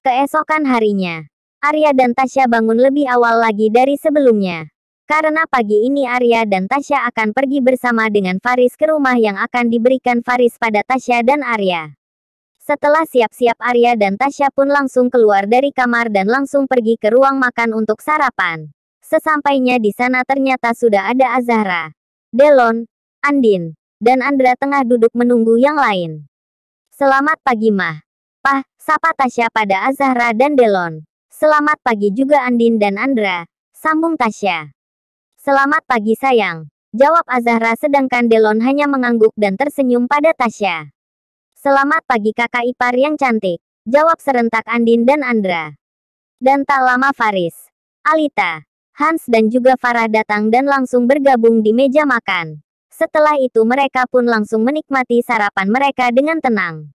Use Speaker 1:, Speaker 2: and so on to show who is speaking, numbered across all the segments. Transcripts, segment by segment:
Speaker 1: Keesokan harinya, Arya dan Tasya bangun lebih awal lagi dari sebelumnya. Karena pagi ini Arya dan Tasya akan pergi bersama dengan Faris ke rumah yang akan diberikan Faris pada Tasya dan Arya. Setelah siap-siap Arya dan Tasya pun langsung keluar dari kamar dan langsung pergi ke ruang makan untuk sarapan. Sesampainya di sana ternyata sudah ada Azahra, Delon, Andin, dan Andra tengah duduk menunggu yang lain. "Selamat pagi Mah." "Pah," sapa Tasya pada Azahra dan Delon. "Selamat pagi juga Andin dan Andra," sambung Tasya. "Selamat pagi sayang," jawab Azahra sedangkan Delon hanya mengangguk dan tersenyum pada Tasya. "Selamat pagi kakak ipar yang cantik," jawab serentak Andin dan Andra. Dan tak lama Faris, Alita, Hans dan juga Farah datang dan langsung bergabung di meja makan. Setelah itu mereka pun langsung menikmati sarapan mereka dengan tenang.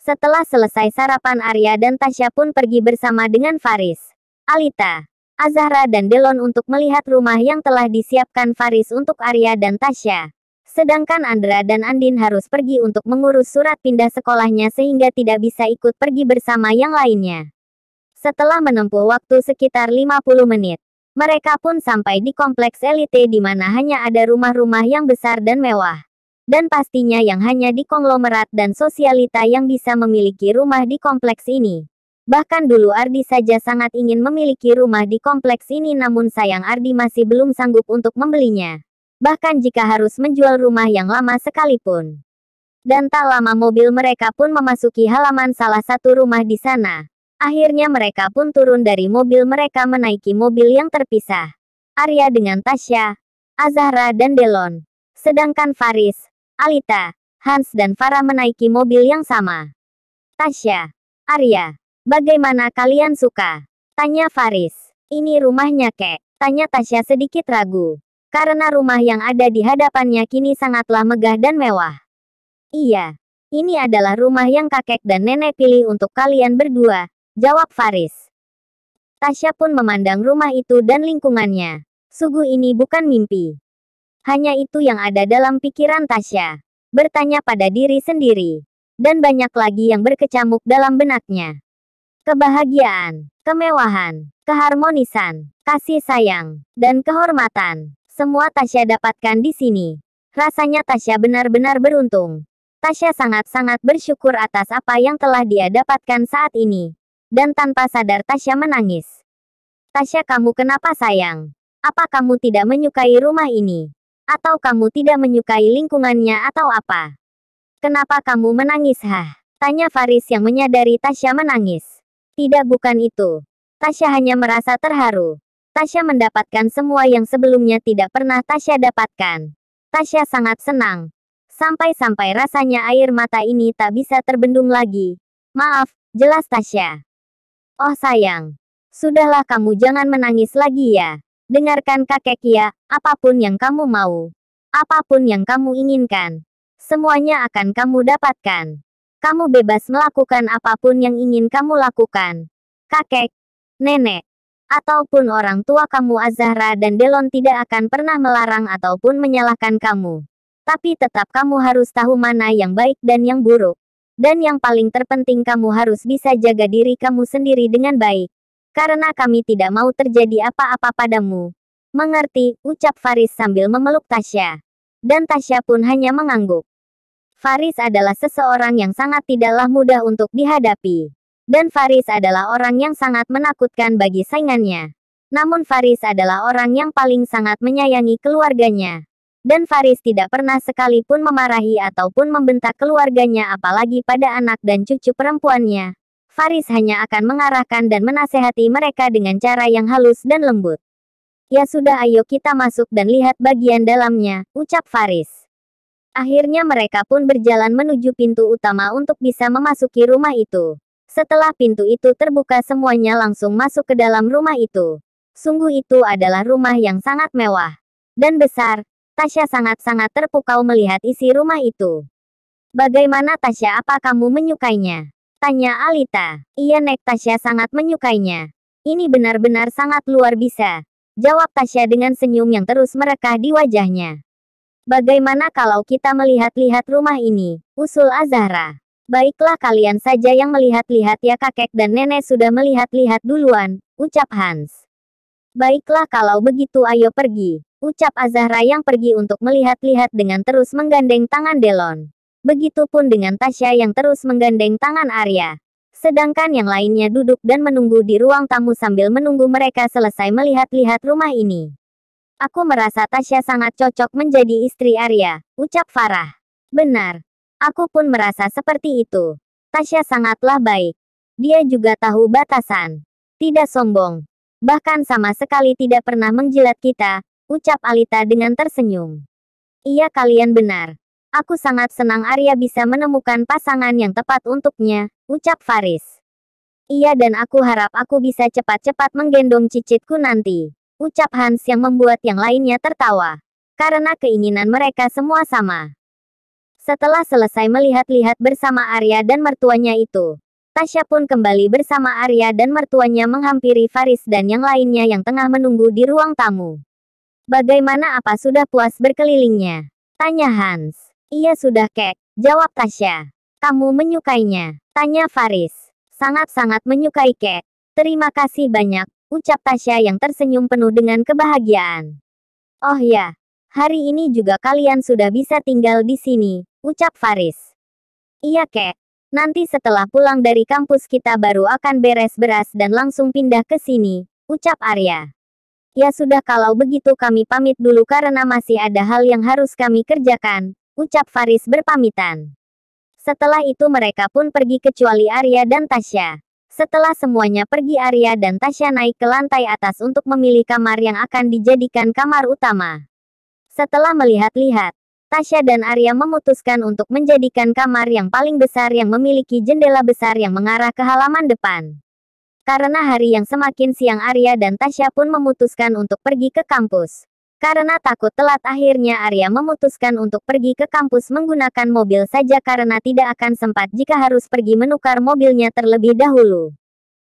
Speaker 1: Setelah selesai sarapan Arya dan Tasya pun pergi bersama dengan Faris, Alita, Azahra dan Delon untuk melihat rumah yang telah disiapkan Faris untuk Arya dan Tasya. Sedangkan Andra dan Andin harus pergi untuk mengurus surat pindah sekolahnya sehingga tidak bisa ikut pergi bersama yang lainnya. Setelah menempuh waktu sekitar 50 menit, mereka pun sampai di kompleks elite di mana hanya ada rumah-rumah yang besar dan mewah. Dan pastinya yang hanya di konglomerat dan sosialita yang bisa memiliki rumah di kompleks ini. Bahkan dulu Ardi saja sangat ingin memiliki rumah di kompleks ini namun sayang Ardi masih belum sanggup untuk membelinya. Bahkan jika harus menjual rumah yang lama sekalipun. Dan tak lama mobil mereka pun memasuki halaman salah satu rumah di sana. Akhirnya mereka pun turun dari mobil mereka menaiki mobil yang terpisah. Arya dengan Tasya, Azahra dan Delon. Sedangkan Faris, Alita, Hans dan Farah menaiki mobil yang sama. "Tasya, Arya, bagaimana kalian suka?" tanya Faris. "Ini rumahnya kek," tanya Tasya sedikit ragu. Karena rumah yang ada di hadapannya kini sangatlah megah dan mewah. "Iya, ini adalah rumah yang kakek dan nenek pilih untuk kalian berdua," jawab Faris. Tasya pun memandang rumah itu dan lingkungannya. Sungguh ini bukan mimpi. Hanya itu yang ada dalam pikiran Tasya. Bertanya pada diri sendiri. Dan banyak lagi yang berkecamuk dalam benaknya. Kebahagiaan, kemewahan, keharmonisan, kasih sayang, dan kehormatan. Semua Tasya dapatkan di sini. Rasanya Tasya benar-benar beruntung. Tasya sangat-sangat bersyukur atas apa yang telah dia dapatkan saat ini. Dan tanpa sadar Tasya menangis. "Tasya, kamu kenapa sayang? Apa kamu tidak menyukai rumah ini? Atau kamu tidak menyukai lingkungannya atau apa? Kenapa kamu menangis?" Tanya Faris yang menyadari Tasya menangis. "Tidak, bukan itu." Tasya hanya merasa terharu. Tasya mendapatkan semua yang sebelumnya tidak pernah Tasya dapatkan. Tasya sangat senang. Sampai-sampai rasanya air mata ini tak bisa terbendung lagi. "Maaf," jelas Tasya. "Oh sayang, sudahlah kamu jangan menangis lagi ya. Dengarkan kakek ya, apapun yang kamu mau. Apapun yang kamu inginkan. Semuanya akan kamu dapatkan. Kamu bebas melakukan apapun yang ingin kamu lakukan. Kakek, nenek, ataupun orang tua kamu Azahra dan Delon tidak akan pernah melarang ataupun menyalahkan kamu. Tapi tetap kamu harus tahu mana yang baik dan yang buruk. Dan yang paling terpenting kamu harus bisa jaga diri kamu sendiri dengan baik. Karena kami tidak mau terjadi apa-apa padamu." "Mengerti," ucap Faris sambil memeluk Tasya. Dan Tasya pun hanya mengangguk. Faris adalah seseorang yang sangat tidaklah mudah untuk dihadapi. Dan Faris adalah orang yang sangat menakutkan bagi saingannya. Namun Faris adalah orang yang paling sangat menyayangi keluarganya. Dan Faris tidak pernah sekalipun memarahi ataupun membentak keluarganya apalagi pada anak dan cucu perempuannya. Faris hanya akan mengarahkan dan menasehati mereka dengan cara yang halus dan lembut. "Ya sudah, ayo kita masuk dan lihat bagian dalamnya," ucap Faris. Akhirnya mereka pun berjalan menuju pintu utama untuk bisa memasuki rumah itu. Setelah pintu itu terbuka semuanya langsung masuk ke dalam rumah itu. Sungguh itu adalah rumah yang sangat mewah dan besar. Tasya sangat-sangat terpukau melihat isi rumah itu. "Bagaimana Tasya, apa kamu menyukainya?" tanya Alita. "Iya Nek, Tasya sangat menyukainya. Ini benar-benar sangat luar biasa," jawab Tasya dengan senyum yang terus merekah di wajahnya. "Bagaimana kalau kita melihat-lihat rumah ini?" usul Azahra. Baiklah kalian saja yang melihat-lihat ya, kakek dan nenek sudah melihat-lihat duluan, ucap Hans. Baiklah kalau begitu ayo pergi, ucap Azahra yang pergi untuk melihat-lihat dengan terus menggandeng tangan Delon. Begitupun dengan Tasya yang terus menggandeng tangan Arya. Sedangkan yang lainnya duduk dan menunggu di ruang tamu sambil menunggu mereka selesai melihat-lihat rumah ini. Aku merasa Tasya sangat cocok menjadi istri Arya, ucap Farah. Benar. Aku pun merasa seperti itu. Tasya sangatlah baik. Dia juga tahu batasan. Tidak sombong. Bahkan sama sekali tidak pernah menjilat kita, ucap Alita dengan tersenyum. Iya kalian benar. Aku sangat senang Arya bisa menemukan pasangan yang tepat untuknya, ucap Faris. Iya dan aku harap aku bisa cepat-cepat menggendong cicitku nanti, ucap Hans yang membuat yang lainnya tertawa. Karena keinginan mereka semua sama. Setelah selesai melihat-lihat bersama Arya dan mertuanya itu, Tasya pun kembali bersama Arya dan mertuanya menghampiri Faris dan yang lainnya yang tengah menunggu di ruang tamu. Bagaimana, apa sudah puas berkelilingnya? Tanya Hans. Iya sudah kek, jawab Tasya. Kamu menyukainya? Tanya Faris. Sangat-sangat menyukai kek. Terima kasih banyak, ucap Tasya yang tersenyum penuh dengan kebahagiaan. Oh ya, hari ini juga kalian sudah bisa tinggal di sini, ucap Faris. Iya kek. Nanti setelah pulang dari kampus kita baru akan beres beras dan langsung pindah ke sini, ucap Arya. Ya sudah kalau begitu kami pamit dulu karena masih ada hal yang harus kami kerjakan, ucap Faris berpamitan. Setelah itu mereka pun pergi kecuali Arya dan Tasya. Setelah semuanya pergi Arya dan Tasya naik ke lantai atas untuk memilih kamar yang akan dijadikan kamar utama. Setelah melihat-lihat, Tasya dan Arya memutuskan untuk menjadikan kamar yang paling besar yang memiliki jendela besar yang mengarah ke halaman depan. Karena hari yang semakin siang Arya dan Tasya pun memutuskan untuk pergi ke kampus. Karena takut telat akhirnya Arya memutuskan untuk pergi ke kampus menggunakan mobil saja karena tidak akan sempat jika harus pergi menukar mobilnya terlebih dahulu.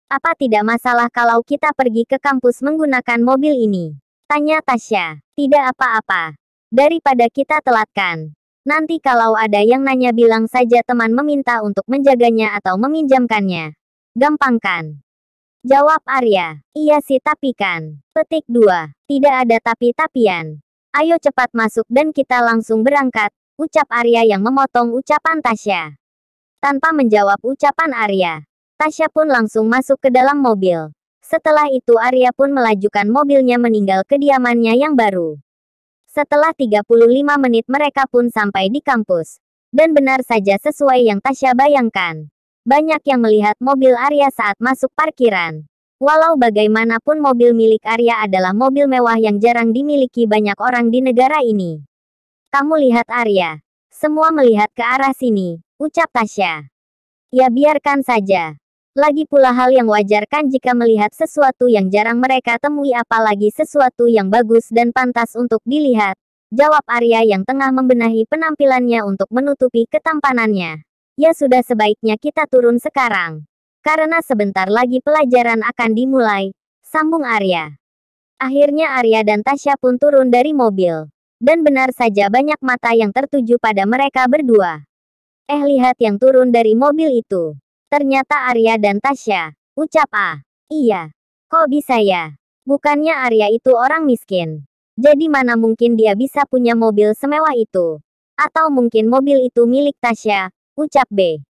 Speaker 1: Apa tidak masalah kalau kita pergi ke kampus menggunakan mobil ini? Tanya Tasya. Tidak apa-apa. Daripada kita telatkan. Nanti kalau ada yang nanya bilang saja teman meminta untuk menjaganya atau meminjamkannya. Gampang kan? Jawab Arya. Iya sih tapi kan. Petik 2. Tidak ada tapi-tapian. Ayo cepat masuk dan kita langsung berangkat, ucap Arya yang memotong ucapan Tasya. Tanpa menjawab ucapan Arya, Tasya pun langsung masuk ke dalam mobil. Setelah itu Arya pun melajukan mobilnya meninggal kediamannya yang baru. Setelah 35 menit mereka pun sampai di kampus. Dan benar saja sesuai yang Tasya bayangkan. Banyak yang melihat mobil Arya saat masuk parkiran. Walau bagaimanapun mobil milik Arya adalah mobil mewah yang jarang dimiliki banyak orang di negara ini. Kamu lihat Arya. Semua melihat ke arah sini, ucap Tasya. Ya biarkan saja. Lagi pula hal yang wajar kan jika melihat sesuatu yang jarang mereka temui apalagi sesuatu yang bagus dan pantas untuk dilihat. Jawab Arya yang tengah membenahi penampilannya untuk menutupi ketampanannya. Ya sudah sebaiknya kita turun sekarang. Karena sebentar lagi pelajaran akan dimulai. Sambung Arya. Akhirnya Arya dan Tasya pun turun dari mobil. Dan benar saja banyak mata yang tertuju pada mereka berdua. Lihat yang turun dari mobil itu. Ternyata Arya dan Tasya, ucap A. Iya. Kok bisa ya? Bukannya Arya itu orang miskin. Jadi mana mungkin dia bisa punya mobil semewah itu? Atau mungkin mobil itu milik Tasya, ucap B.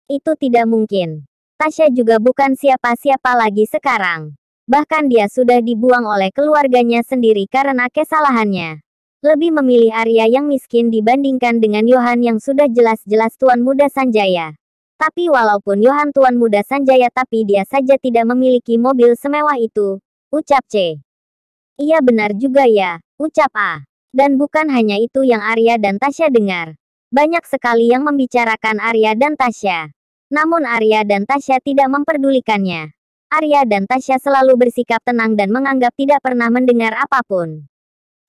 Speaker 1: Itu tidak mungkin. Tasya juga bukan siapa-siapa lagi sekarang. Bahkan dia sudah dibuang oleh keluarganya sendiri karena kesalahannya. Lebih memilih Arya yang miskin dibandingkan dengan Yohan yang sudah jelas-jelas Tuan Muda Sanjaya. Tapi walaupun Yohan Tuan Muda Sanjaya tapi dia saja tidak memiliki mobil semewah itu, ucap C. Iya benar juga ya, ucap A. Dan bukan hanya itu yang Arya dan Tasya dengar. Banyak sekali yang membicarakan Arya dan Tasya. Namun Arya dan Tasya tidak memperdulikannya. Arya dan Tasya selalu bersikap tenang dan menganggap tidak pernah mendengar apapun.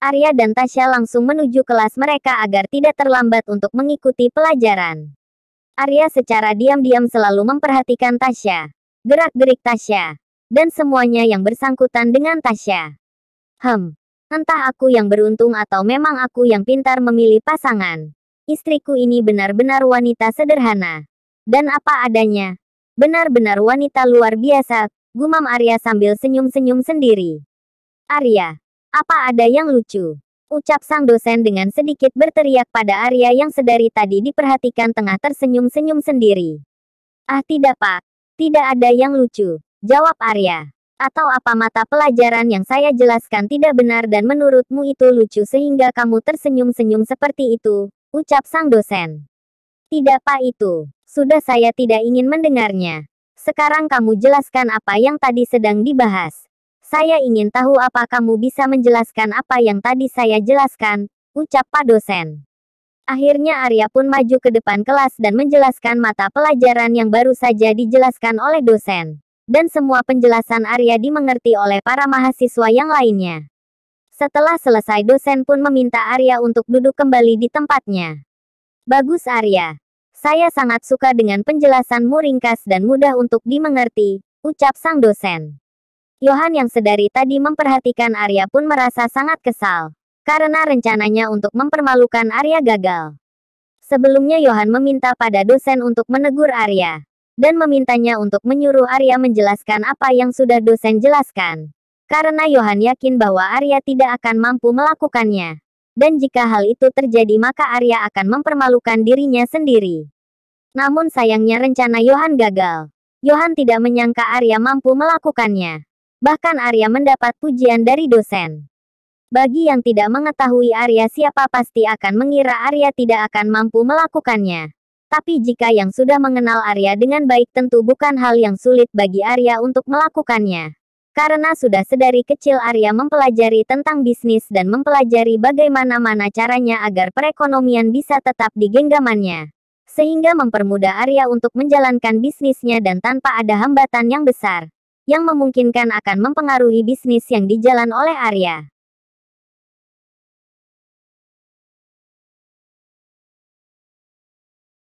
Speaker 1: Arya dan Tasya langsung menuju kelas mereka agar tidak terlambat untuk mengikuti pelajaran. Arya secara diam-diam selalu memperhatikan Tasya, gerak-gerik Tasya, dan semuanya yang bersangkutan dengan Tasya. Entah aku yang beruntung atau memang aku yang pintar memilih pasangan. Istriku ini benar-benar wanita sederhana. Dan apa adanya. Benar-benar wanita luar biasa, gumam Arya sambil senyum-senyum sendiri. Arya, apa ada yang lucu? Ucap sang dosen dengan sedikit berteriak pada Arya yang sedari tadi diperhatikan tengah tersenyum-senyum sendiri. Ah tidak pak, tidak ada yang lucu, jawab Arya. Atau apa mata pelajaran yang saya jelaskan tidak benar dan menurutmu itu lucu sehingga kamu tersenyum-senyum seperti itu, ucap sang dosen. Tidak pak itu, sudah saya tidak ingin mendengarnya. Sekarang kamu jelaskan apa yang tadi sedang dibahas. Saya ingin tahu apa kamu bisa menjelaskan apa yang tadi saya jelaskan, ucap Pak dosen. Akhirnya Arya pun maju ke depan kelas dan menjelaskan mata pelajaran yang baru saja dijelaskan oleh dosen. Dan semua penjelasan Arya dimengerti oleh para mahasiswa yang lainnya. Setelah selesai dosen pun meminta Arya untuk duduk kembali di tempatnya. Bagus Arya. Saya sangat suka dengan penjelasanmu ringkas dan mudah untuk dimengerti, ucap sang dosen. Yohan yang sedari tadi memperhatikan Arya pun merasa sangat kesal. Karena rencananya untuk mempermalukan Arya gagal. Sebelumnya Yohan meminta pada dosen untuk menegur Arya. Dan memintanya untuk menyuruh Arya menjelaskan apa yang sudah dosen jelaskan. Karena Yohan yakin bahwa Arya tidak akan mampu melakukannya. Dan jika hal itu terjadi maka Arya akan mempermalukan dirinya sendiri. Namun sayangnya rencana Yohan gagal. Yohan tidak menyangka Arya mampu melakukannya. Bahkan Arya mendapat pujian dari dosen. Bagi yang tidak mengetahui Arya siapa pasti akan mengira Arya tidak akan mampu melakukannya. Tapi jika yang sudah mengenal Arya dengan baik tentu bukan hal yang sulit bagi Arya untuk melakukannya. Karena sudah sedari kecil Arya mempelajari tentang bisnis dan mempelajari bagaimana caranya agar perekonomian bisa tetap di genggamannya. Sehingga mempermudah Arya untuk menjalankan bisnisnya dan tanpa ada hambatan yang besar. Yang memungkinkan akan mempengaruhi bisnis yang dijalan oleh Arya.